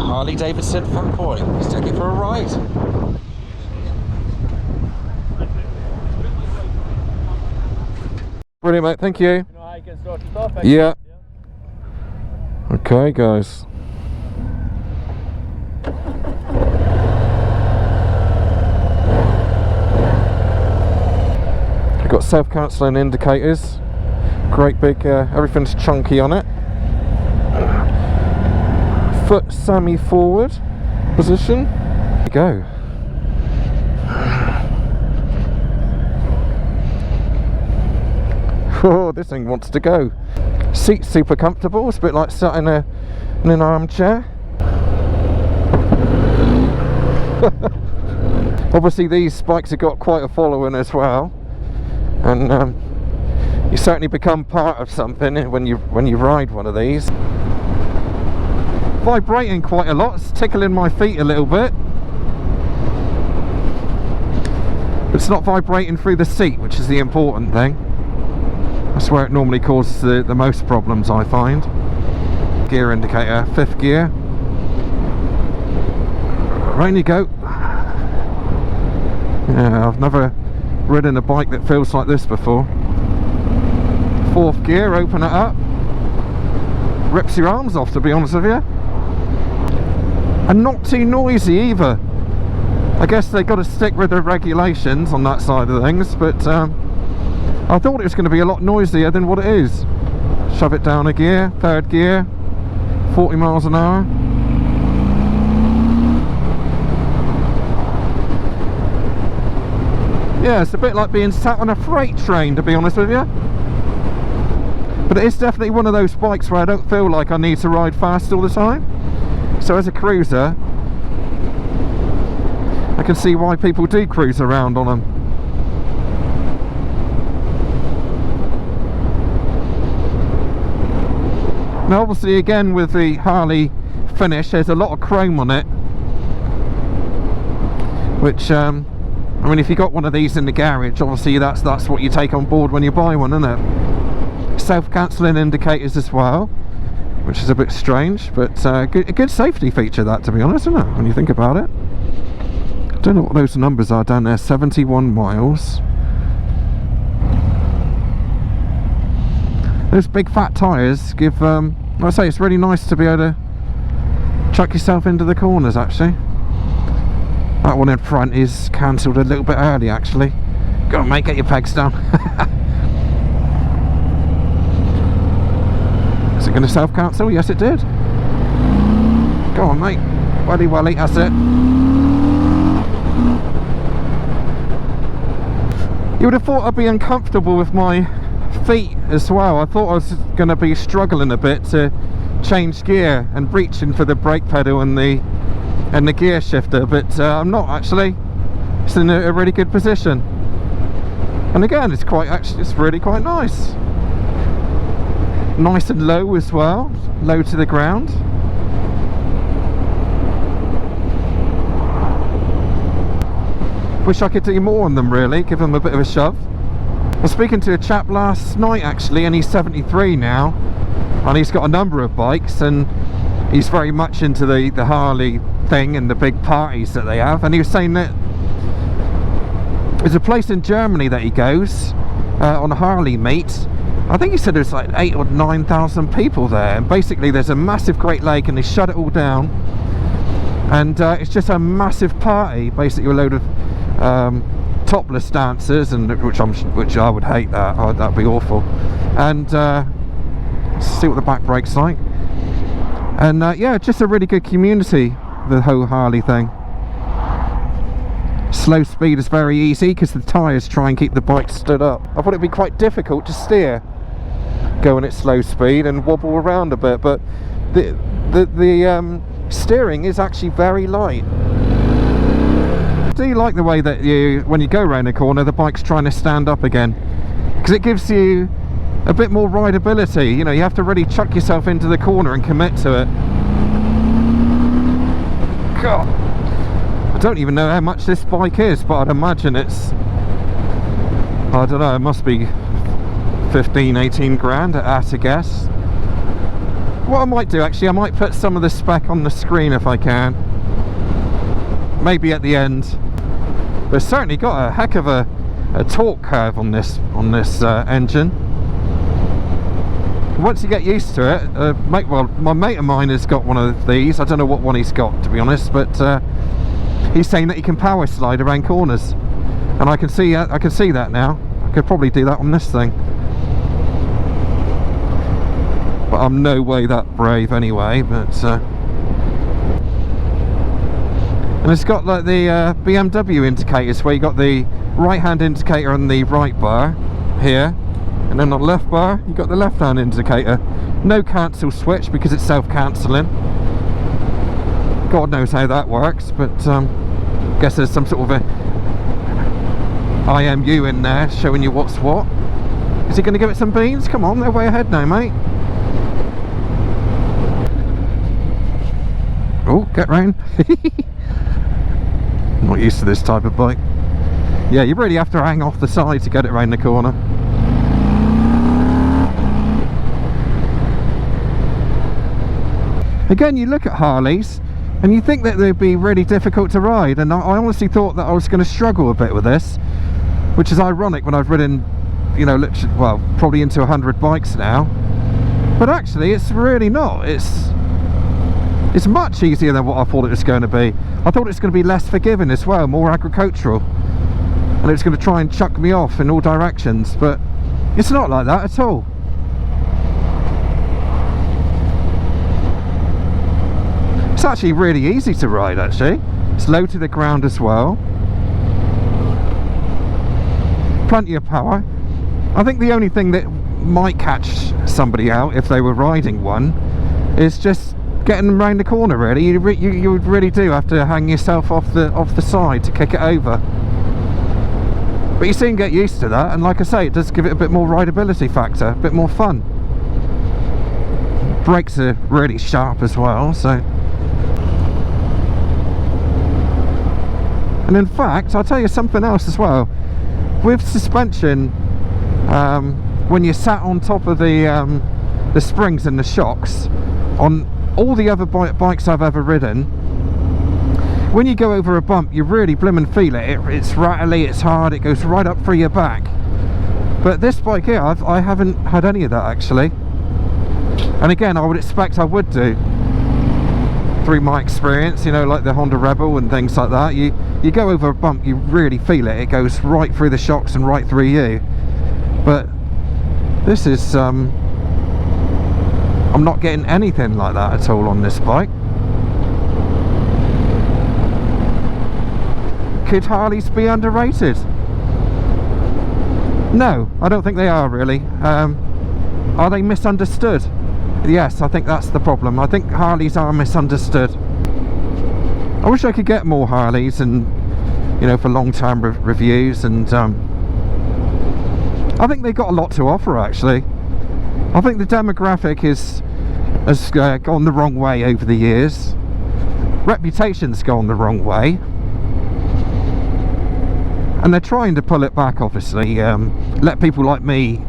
Harley Davidson Fatboy. Let's take it for a ride. Brilliant, mate. Thank you. You know how you can start it off? Yeah. Okay, guys. We've got self-cancelling indicators. Great big, everything's chunky on it. Foot semi-forward position. There we go. Oh, this thing wants to go. Seat's super comfortable. It's a bit like sat in an armchair. Obviously, these bikes have got quite a following as well, and you certainly become part of something when you ride one of these. Vibrating quite a lot. It's tickling my feet a little bit. It's not vibrating through the seat, which is the important thing. That's where it normally causes the most problems, I find. Gear indicator, 5th gear. Right, you go. Yeah, I've never ridden a bike that feels like this before. 4th gear, open it up. Rips your arms off, to be honest with you. And not too noisy either. I guess they got to stick with the regulations on that side of things, but I thought it was going to be a lot noisier than what it is. Shove it down a gear, 3rd gear, 40 miles an hour. Yeah, it's a bit like being sat on a freight train, to be honest with you. But it is definitely one of those bikes where I don't feel like I need to ride fast all the time. So as a cruiser, I can see why people do cruise around on them. Now obviously, again, with the Harley finish, there's a lot of chrome on it, which I mean, if you got one of these in the garage, obviously that's what you take on board when you buy one, isn't it? Self-cancelling indicators as well, which is a bit strange, but a good safety feature, that, to be honest, isn't it, when you think about it. I don't know what those numbers are down there. 71 miles. Those big fat tyres give, I say, it's really nice to be able to chuck yourself into the corners, actually. That one in front is cancelled a little bit early, actually. Go on, mate, get your pegs down. Is it going to self-cancel? Yes, it did. Go on, mate. Welly, welly, that's it. You would have thought I'd be uncomfortable with my feet as well. I thought I was going to be struggling a bit to change gear and reaching for the brake pedal and the gear shifter, but I'm not actually. It's in a really good position, and again, it's really quite nice and low as well, low to the ground. Wish I could do more on them, really, give them a bit of a shove. I was speaking to a chap last night, actually, and he's 73 now, and he's got a number of bikes, and he's very much into the Harley thing and the big parties that they have, and he was saying that there's a place in Germany that he goes on a Harley meet. I think he said there's like 8,000 or 9,000 people there, and basically there's a massive Great Lake and they shut it all down, and it's just a massive party, basically a load of topless dancers, and which I would hate that. Oh, that'd be awful. And see what the back brake's like. And yeah, just a really good community, the whole Harley thing. Slow speed is very easy because the tyres try and keep the bike stood up. I thought it'd be quite difficult to steer going at slow speed and wobble around a bit, but the steering is actually very light. I do like the way that when you go around a corner, the bike's trying to stand up again, because it gives you a bit more rideability. You know, you have to really chuck yourself into the corner and commit to it. God, I don't even know how much this bike is, but I'd imagine it's, I don't know, it must be 15, 18 grand at a guess. What I might do actually, I might put some of the spec on the screen if I can. Maybe at the end. But it's certainly got a heck of a torque curve on this engine. Once you get used to it, my mate of mine has got one of these. I don't know what one he's got, to be honest, but he's saying that he can power slide around corners, and I can see that now. I could probably do that on this thing, but I'm no way that brave anyway. But and it's got like the BMW indicators, where you got the right hand indicator on the right bar here, and then on the left bar you got the left hand indicator. No cancel switch because it's self-cancelling. God knows how that works, but guess there's some sort of a IMU in there showing you what's what. Is he going to give it some beans? Come on, they're way ahead now, mate. Oh, get round. Not used to this type of bike. Yeah, you really have to hang off the side to get it around the corner. Again, you look at Harleys and you think that they'd be really difficult to ride, and I honestly thought that I was going to struggle a bit with this, which is ironic when I've ridden, you know, literally, well, probably into 100 bikes now. But actually it's really not. It's much easier than what I thought it was going to be. I thought it was going to be less forgiving as well, more agricultural, and it's going to try and chuck me off in all directions, but it's not like that at all. It's actually really easy to ride, actually. It's low to the ground as well. Plenty of power. I think the only thing that might catch somebody out if they were riding one is just getting them round the corner, really. You would really do have to hang yourself off the side to kick it over. But you soon get used to that, and like I say, it does give it a bit more rideability factor, a bit more fun. Brakes are really sharp as well, so. And in fact, I'll tell you something else as well. With suspension, when you're sat on top of the springs and the shocks, on all the other bikes I've ever ridden, when you go over a bump, you really blimmin' feel it. It's rattly, it's hard, it goes right up through your back. But this bike here, I haven't had any of that actually. And again, I would expect I would do, through my experience, you know, like the Honda Rebel and things like that. You go over a bump, you really feel it. It goes right through the shocks and right through you. But this is I'm not getting anything like that at all on this bike. Could Harleys be underrated? No, I don't think they are really. Are they misunderstood? Yes, I think that's the problem. I think Harleys are misunderstood. I wish I could get more Harleys, and you know, for long-term reviews, and I think they've got a lot to offer actually. I think the demographic has gone the wrong way over the years. Reputation's gone the wrong way, and they're trying to pull it back, obviously. Let people like me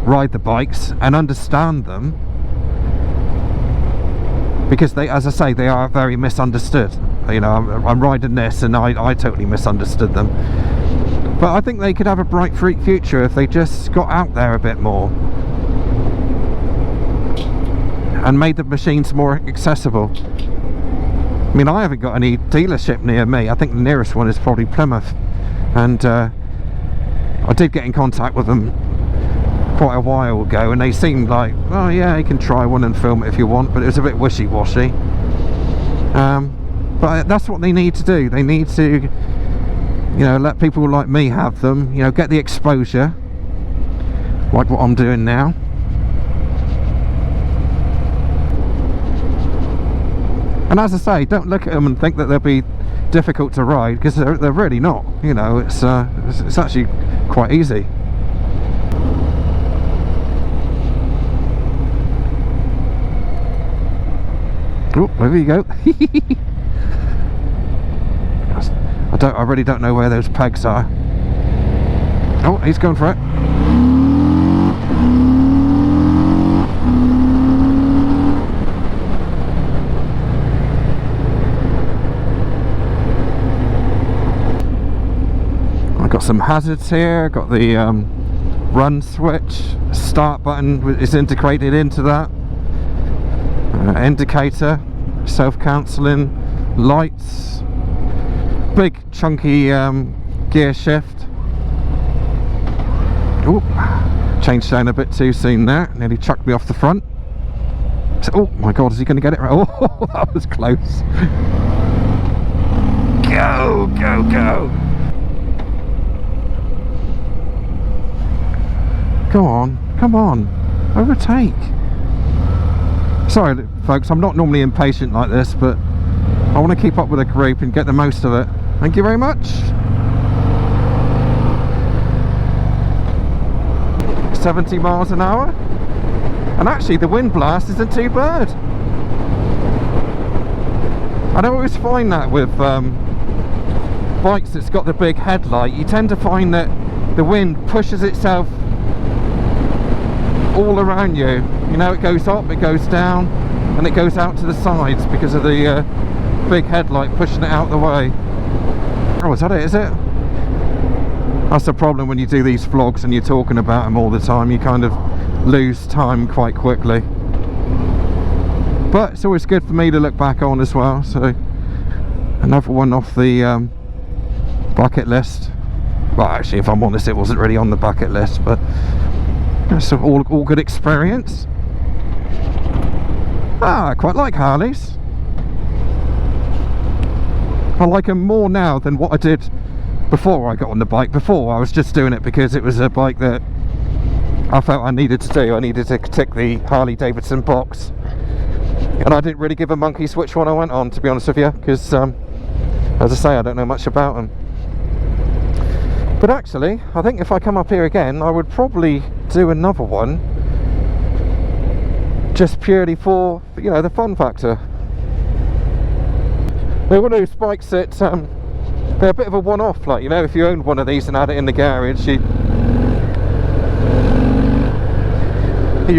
ride the bikes and understand them, because they, as I say, they are very misunderstood. You know, I'm riding this and I totally misunderstood them. But I think they could have a bright future if they just got out there a bit more and made the machines more accessible. I mean, I haven't got any dealership near me. I think the nearest one is probably Plymouth, and I did get in contact with them quite a while ago, and they seemed like, oh yeah, you can try one and film it if you want, but it was a bit wishy-washy. But that's what they need to do. They need to, you know, let people like me have them, you know, get the exposure like what I'm doing now. And as I say, don't look at them and think that they'll be difficult to ride, because they're really not. You know, it's actually quite easy. Oh, there you go. I really don't know where those pegs are. Oh, he's going for it. some hazards here. Got the run switch, start button is integrated into that, indicator, self-cancelling, lights, big chunky gear shift. Oop, changed down a bit too soon there, nearly chucked me off the front. So, oh my god, is he going to get it right? Oh, that was close. Go, go, go. Go on, come on, overtake. Sorry folks, I'm not normally impatient like this, but I want to keep up with the group and get the most of it. Thank you very much. 70 miles an hour, and actually the wind blast isn't too bad. I don't always find that with bikes that's got the big headlight. You tend to find that the wind pushes itself all around you. You know, it goes up, it goes down, and it goes out to the sides because of the big headlight pushing it out the way. Oh, is that it, is it? That's the problem when you do these vlogs and you're talking about them all the time. You kind of lose time quite quickly. But it's always good for me to look back on as well. So another one off the bucket list. Well, actually, if I'm honest, it wasn't really on the bucket list, but it's all good experience. I quite like Harleys. I like them more now than what I did before I got on the bike. Before, I was just doing it because it was a bike that I felt I needed to do. I needed to tick the Harley Davidson box, and I didn't really give a monkey's which one I went on, to be honest with you, because as I say, I don't know much about them. But actually, I think if I come up here again, I would probably do another one, just purely for, you know, the fun factor. They're one of those bikes that they're a bit of a one-off. Like, you know, if you owned one of these and had it in the garage, you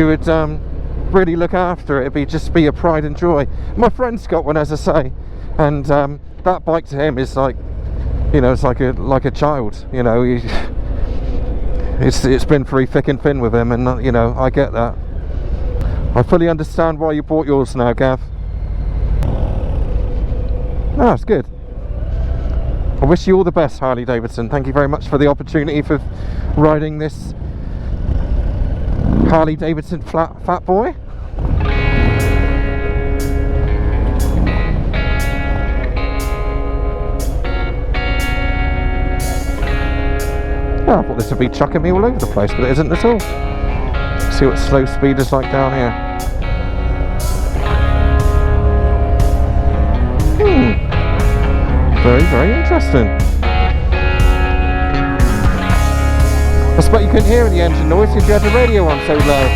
would really look after it. It'd just be a pride and joy. My friend's got one, as I say, and that bike to him is like, you know, it's like a child. You know, it's been through thick and thin with him, and you know, I get that. I fully understand why you bought yours now, Gav. Oh, that's good. I wish you all the best, Harley Davidson. Thank you very much for the opportunity for riding this Harley Davidson Fatboy. Oh, I thought this would be chucking me all over the place, but it isn't at all. Let's see what slow speed is like down here. Very, very interesting. I suppose you couldn't hear the engine noise if you had the radio on so low.